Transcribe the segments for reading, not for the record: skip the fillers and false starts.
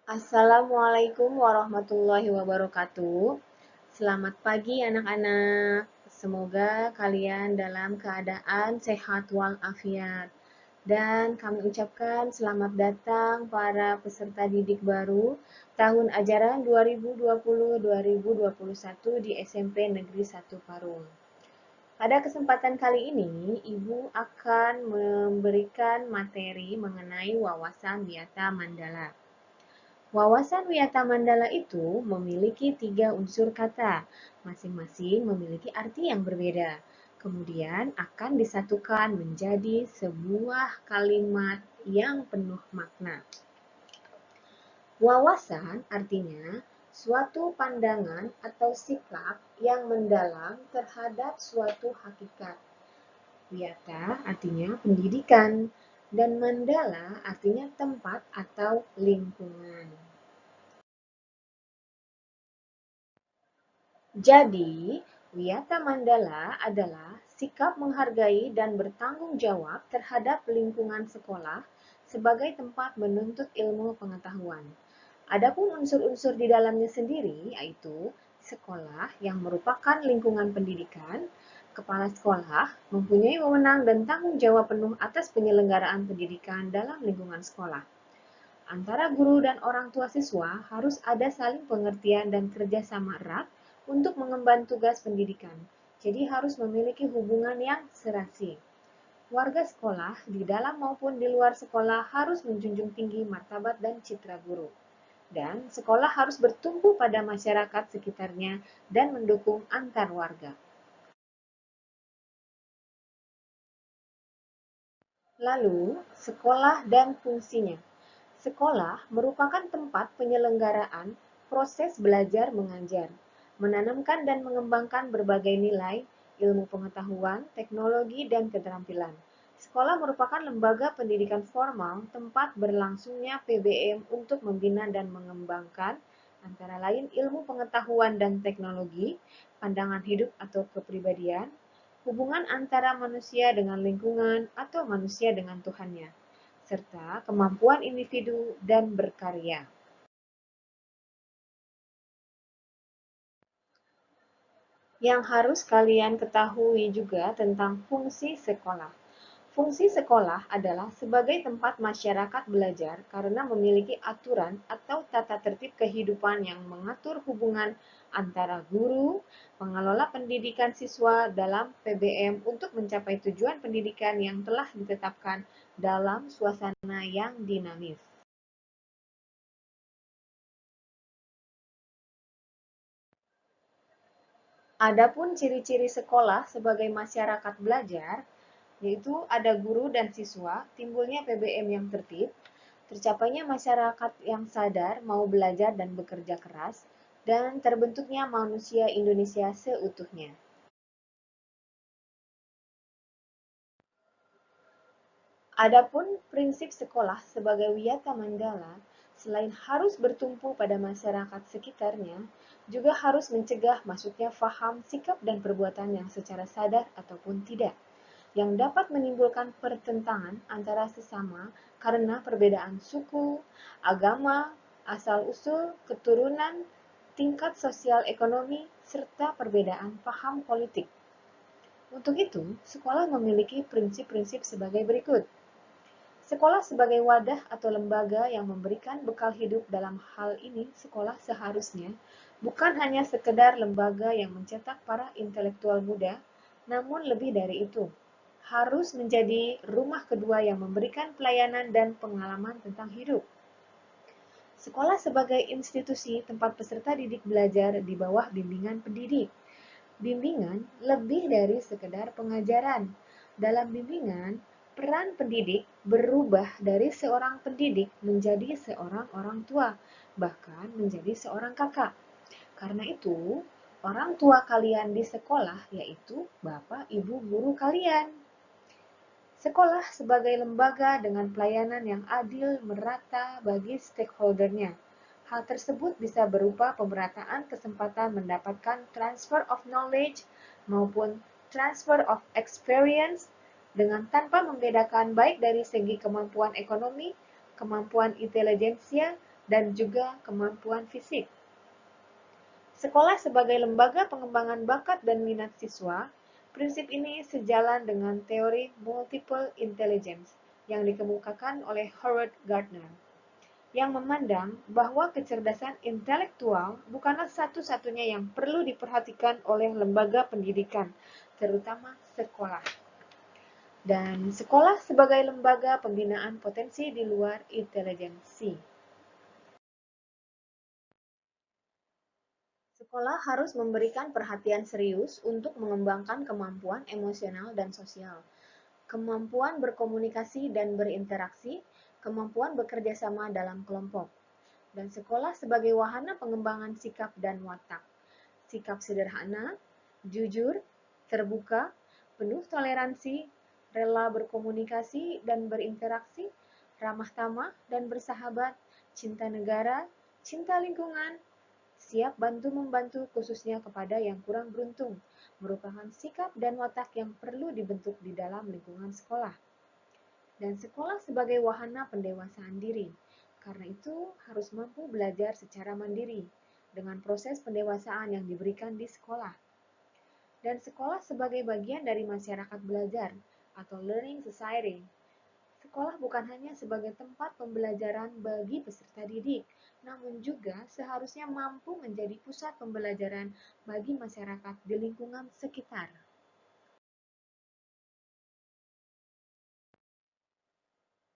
Assalamualaikum warahmatullahi wabarakatuh. Selamat pagi anak-anak. Semoga kalian dalam keadaan sehat walafiat. Dan kami ucapkan selamat datang para peserta didik baru tahun ajaran 2020-2021 di SMP Negeri 1 Parung. Pada kesempatan kali ini, Ibu akan memberikan materi mengenai wawasan Wiyata Mandala. Wawasan Wiyata Mandala itu memiliki 3 unsur kata, masing-masing memiliki arti yang berbeda. Kemudian akan disatukan menjadi sebuah kalimat yang penuh makna. Wawasan artinya suatu pandangan atau sikap yang mendalam terhadap suatu hakikat. Wiyata artinya pendidikan, dan mandala artinya tempat atau lingkungan. Jadi, Wiyata Mandala adalah sikap menghargai dan bertanggung jawab terhadap lingkungan sekolah sebagai tempat menuntut ilmu pengetahuan. Adapun unsur-unsur di dalamnya sendiri yaitu sekolah yang merupakan lingkungan pendidikan, kepala sekolah mempunyai wewenang dan tanggung jawab penuh atas penyelenggaraan pendidikan dalam lingkungan sekolah. Antara guru dan orang tua siswa harus ada saling pengertian dan kerjasama erat untuk mengemban tugas pendidikan. Jadi harus memiliki hubungan yang serasi. Warga sekolah di dalam maupun di luar sekolah harus menjunjung tinggi martabat dan citra guru. Dan sekolah harus bertumpu pada masyarakat sekitarnya dan mendukung antar warga. Lalu, sekolah dan fungsinya. Sekolah merupakan tempat penyelenggaraan proses belajar mengajar, menanamkan dan mengembangkan berbagai nilai, ilmu pengetahuan, teknologi, dan keterampilan. Sekolah merupakan lembaga pendidikan formal tempat berlangsungnya PBM untuk membina dan mengembangkan antara lain ilmu pengetahuan dan teknologi, pandangan hidup atau kepribadian, hubungan antara manusia dengan lingkungan atau manusia dengan Tuhannya, serta kemampuan individu dan berkarya. Yang harus kalian ketahui juga tentang fungsi sekolah. Fungsi sekolah adalah sebagai tempat masyarakat belajar karena memiliki aturan atau tata tertib kehidupan yang mengatur hubungan antara guru, pengelola pendidikan siswa dalam PBM untuk mencapai tujuan pendidikan yang telah ditetapkan dalam suasana yang dinamis. Adapun ciri-ciri sekolah sebagai masyarakat belajar, yaitu ada guru dan siswa, timbulnya PBM yang tertib, tercapainya masyarakat yang sadar mau belajar dan bekerja keras, dan terbentuknya manusia Indonesia seutuhnya. Adapun prinsip sekolah sebagai wiyata mandala, selain harus bertumpu pada masyarakat sekitarnya, juga harus mencegah masuknya faham, sikap, dan perbuatan yang secara sadar ataupun tidak, yang dapat menimbulkan pertentangan antara sesama karena perbedaan suku, agama, asal-usul, keturunan, tingkat sosial ekonomi, serta perbedaan paham politik. Untuk itu, sekolah memiliki prinsip-prinsip sebagai berikut. Sekolah sebagai wadah atau lembaga yang memberikan bekal hidup. Dalam hal ini, sekolah seharusnya bukan hanya sekedar lembaga yang mencetak para intelektual muda, namun lebih dari itu, harus menjadi rumah kedua yang memberikan pelayanan dan pengalaman tentang hidup. Sekolah sebagai institusi tempat peserta didik belajar di bawah bimbingan pendidik. Bimbingan lebih dari sekedar pengajaran. Dalam bimbingan, peran pendidik berubah dari seorang pendidik menjadi seorang orang tua, bahkan menjadi seorang kakak. Karena itu, orang tua kalian di sekolah yaitu Bapak Ibu guru kalian. Sekolah sebagai lembaga dengan pelayanan yang adil merata bagi stakeholdernya. Hal tersebut bisa berupa pemerataan kesempatan mendapatkan transfer of knowledge maupun transfer of experience dengan tanpa membedakan baik dari segi kemampuan ekonomi, kemampuan intelijensia, dan juga kemampuan fisik. Sekolah sebagai lembaga pengembangan bakat dan minat siswa, prinsip ini sejalan dengan teori multiple intelligence yang dikemukakan oleh Howard Gardner, yang memandang bahwa kecerdasan intelektual bukanlah satu-satunya yang perlu diperhatikan oleh lembaga pendidikan, terutama sekolah. Dan sekolah sebagai lembaga pembinaan potensi di luar intelijensi. Sekolah harus memberikan perhatian serius untuk mengembangkan kemampuan emosional dan sosial, kemampuan berkomunikasi dan berinteraksi, kemampuan bekerja sama dalam kelompok, dan sekolah sebagai wahana pengembangan sikap dan watak. Sikap sederhana, jujur, terbuka, penuh toleransi, rela berkomunikasi dan berinteraksi, ramah tamah dan bersahabat, cinta negara, cinta lingkungan, siap bantu-membantu khususnya kepada yang kurang beruntung, merupakan sikap dan watak yang perlu dibentuk di dalam lingkungan sekolah. Dan sekolah sebagai wahana pendewasaan diri, karena itu harus mampu belajar secara mandiri, dengan proses pendewasaan yang diberikan di sekolah. Dan sekolah sebagai bagian dari masyarakat belajar, atau learning society. Sekolah bukan hanya sebagai tempat pembelajaran bagi peserta didik, namun juga seharusnya mampu menjadi pusat pembelajaran bagi masyarakat di lingkungan sekitar.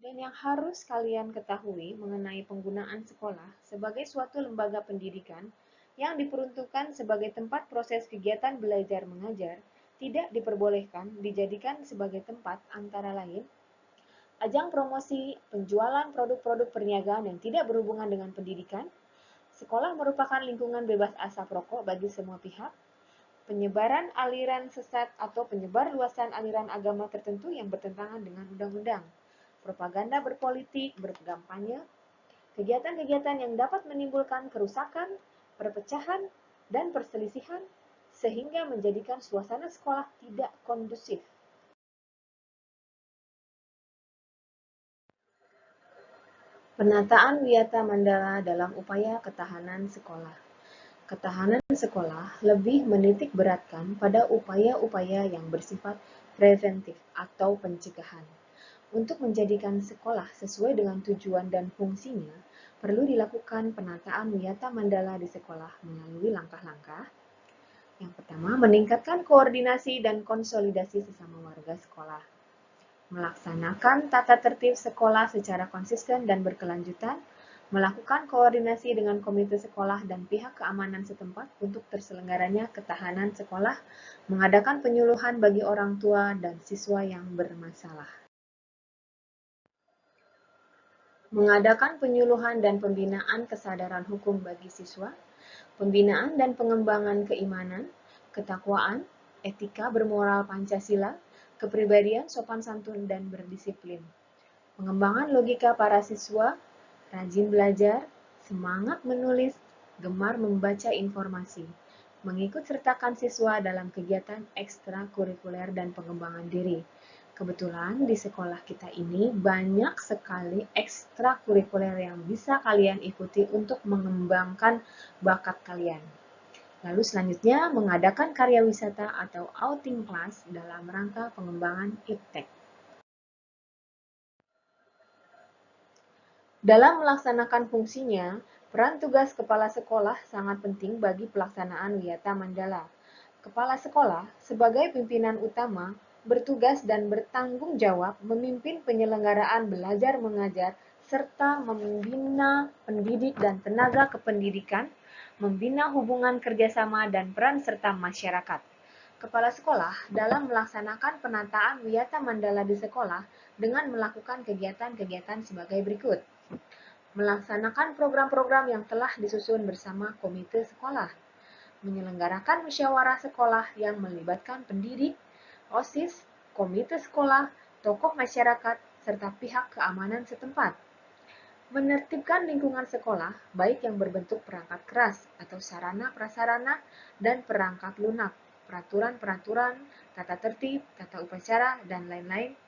Dan yang harus kalian ketahui mengenai penggunaan sekolah sebagai suatu lembaga pendidikan yang diperuntukkan sebagai tempat proses kegiatan belajar mengajar tidak diperbolehkan dijadikan sebagai tempat antara lain ajang promosi penjualan produk-produk perniagaan yang tidak berhubungan dengan pendidikan. Sekolah merupakan lingkungan bebas asap rokok bagi semua pihak. Penyebaran aliran sesat atau penyebar luasan aliran agama tertentu yang bertentangan dengan undang-undang. Propaganda berpolitik, berkampanye, kegiatan-kegiatan yang dapat menimbulkan kerusakan, perpecahan, dan perselisihan, sehingga menjadikan suasana sekolah tidak kondusif. Penataan Wiyata Mandala dalam upaya ketahanan sekolah. Ketahanan sekolah lebih menitik beratkan pada upaya-upaya yang bersifat preventif atau pencegahan. Untuk menjadikan sekolah sesuai dengan tujuan dan fungsinya, perlu dilakukan penataan Wiyata Mandala di sekolah melalui langkah-langkah. Yang pertama, meningkatkan koordinasi dan konsolidasi sesama warga sekolah. Melaksanakan tata tertib sekolah secara konsisten dan berkelanjutan, melakukan koordinasi dengan komite sekolah dan pihak keamanan setempat untuk terselenggaranya ketahanan sekolah, mengadakan penyuluhan bagi orang tua dan siswa yang bermasalah. Mengadakan penyuluhan dan pembinaan kesadaran hukum bagi siswa, pembinaan dan pengembangan keimanan, ketakwaan, etika bermoral Pancasila, kepribadian sopan santun dan berdisiplin. Pengembangan logika para siswa, rajin belajar, semangat menulis, gemar membaca informasi, mengikut sertakan siswa dalam kegiatan ekstrakurikuler dan pengembangan diri. Kebetulan di sekolah kita ini banyak sekali ekstrakurikuler yang bisa kalian ikuti untuk mengembangkan bakat kalian. Lalu selanjutnya mengadakan karya wisata atau outing class dalam rangka pengembangan iptek. Dalam melaksanakan fungsinya, peran tugas kepala sekolah sangat penting bagi pelaksanaan Wiyata Mandala. Kepala sekolah, sebagai pimpinan utama, bertugas dan bertanggung jawab memimpin penyelenggaraan belajar mengajar serta membina pendidik dan tenaga kependidikan, membina hubungan kerjasama dan peran serta masyarakat. Kepala sekolah dalam melaksanakan penataan Wiyata Mandala di sekolah dengan melakukan kegiatan-kegiatan sebagai berikut. Melaksanakan program-program yang telah disusun bersama komite sekolah. Menyelenggarakan musyawarah sekolah yang melibatkan pendidik, OSIS, komite sekolah, tokoh masyarakat, serta pihak keamanan setempat. Menertibkan lingkungan sekolah, baik yang berbentuk perangkat keras atau sarana-prasarana dan perangkat lunak, peraturan-peraturan, tata tertib, tata upacara, dan lain-lain.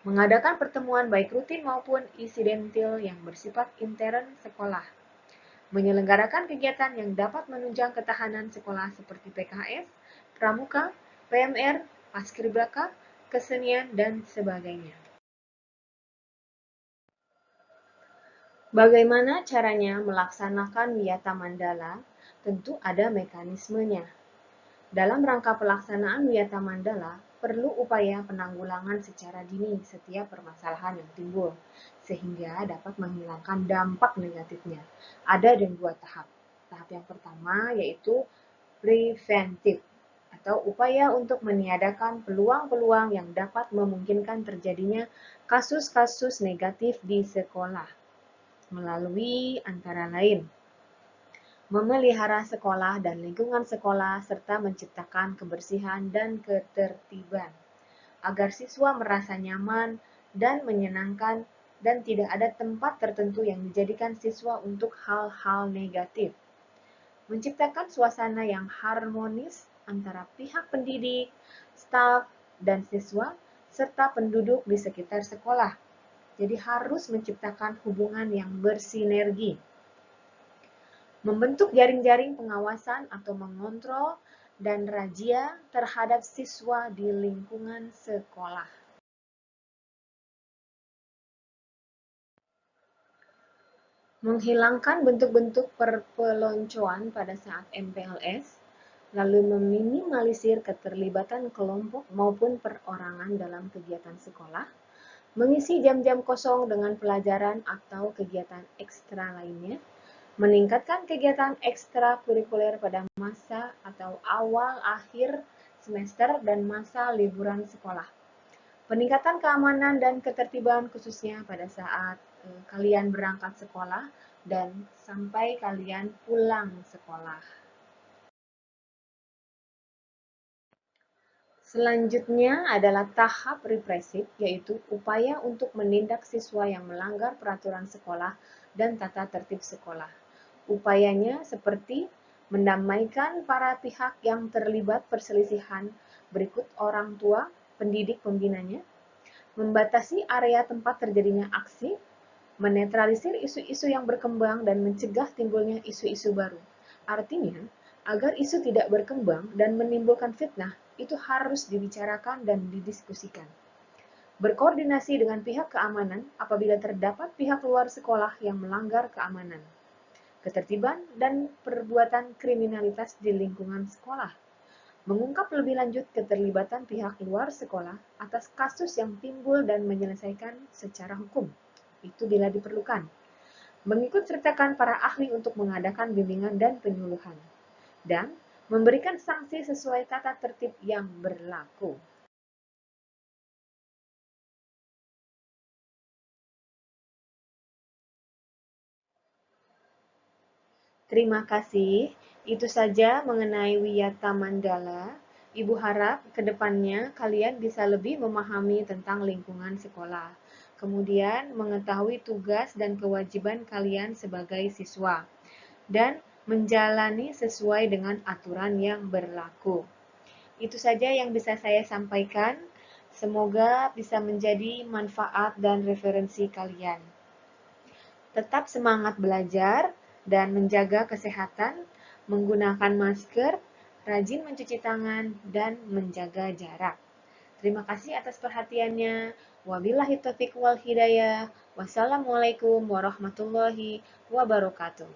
Mengadakan pertemuan baik rutin maupun insidentil yang bersifat intern sekolah. Menyelenggarakan kegiatan yang dapat menunjang ketahanan sekolah seperti PKS, pramuka, PMR, paskibraka, kesenian, dan sebagainya. Bagaimana caranya melaksanakan Wiyata Mandala? Tentu ada mekanismenya. Dalam rangka pelaksanaan Wiyata Mandala, perlu upaya penanggulangan secara dini setiap permasalahan yang timbul, sehingga dapat menghilangkan dampak negatifnya. Ada dua tahap. Tahap yang pertama yaitu preventif, atau upaya untuk meniadakan peluang-peluang yang dapat memungkinkan terjadinya kasus-kasus negatif di sekolah, melalui antara lain memelihara sekolah dan lingkungan sekolah, serta menciptakan kebersihan dan ketertiban, agar siswa merasa nyaman dan menyenangkan dan tidak ada tempat tertentu yang dijadikan siswa untuk hal-hal negatif. Menciptakan suasana yang harmonis antara pihak pendidik, staf, dan siswa, serta penduduk di sekitar sekolah. Jadi harus menciptakan hubungan yang bersinergi. Membentuk jaring-jaring pengawasan atau mengontrol dan razia terhadap siswa di lingkungan sekolah. Menghilangkan bentuk-bentuk perpeloncoan pada saat MPLS, lalu meminimalisir keterlibatan kelompok maupun perorangan dalam kegiatan sekolah, mengisi jam-jam kosong dengan pelajaran atau kegiatan ekstra lainnya, meningkatkan kegiatan ekstrakurikuler pada masa atau awal akhir semester dan masa liburan sekolah. Peningkatan keamanan dan ketertiban khususnya pada saat kalian berangkat sekolah dan sampai kalian pulang sekolah. Selanjutnya adalah tahap represif, yaitu upaya untuk menindak siswa yang melanggar peraturan sekolah dan tata tertib sekolah. Upayanya seperti mendamaikan para pihak yang terlibat perselisihan berikut orang tua, pendidik pembinanya, membatasi area tempat terjadinya aksi, menetralisir isu-isu yang berkembang dan mencegah timbulnya isu-isu baru. Artinya, agar isu tidak berkembang dan menimbulkan fitnah, itu harus dibicarakan dan didiskusikan. Berkoordinasi dengan pihak keamanan apabila terdapat pihak luar sekolah yang melanggar keamanan, ketertiban, dan perbuatan kriminalitas di lingkungan sekolah. Mengungkap lebih lanjut keterlibatan pihak luar sekolah atas kasus yang timbul dan menyelesaikan secara hukum. Itu bila diperlukan. Mengikut sertakan para ahli untuk mengadakan bimbingan dan penyuluhan. Dan memberikan sanksi sesuai tata tertib yang berlaku. Terima kasih. Itu saja mengenai Wiyata Mandala. Ibu harap ke depannya kalian bisa lebih memahami tentang lingkungan sekolah. Kemudian mengetahui tugas dan kewajiban kalian sebagai siswa. Dan menjalani sesuai dengan aturan yang berlaku. Itu saja yang bisa saya sampaikan. Semoga bisa menjadi manfaat dan referensi kalian. Tetap semangat belajar dan menjaga kesehatan, menggunakan masker, rajin mencuci tangan, dan menjaga jarak. Terima kasih atas perhatiannya. Wabillahi taufiq wal hidayah. Wassalamualaikum warahmatullahi wabarakatuh.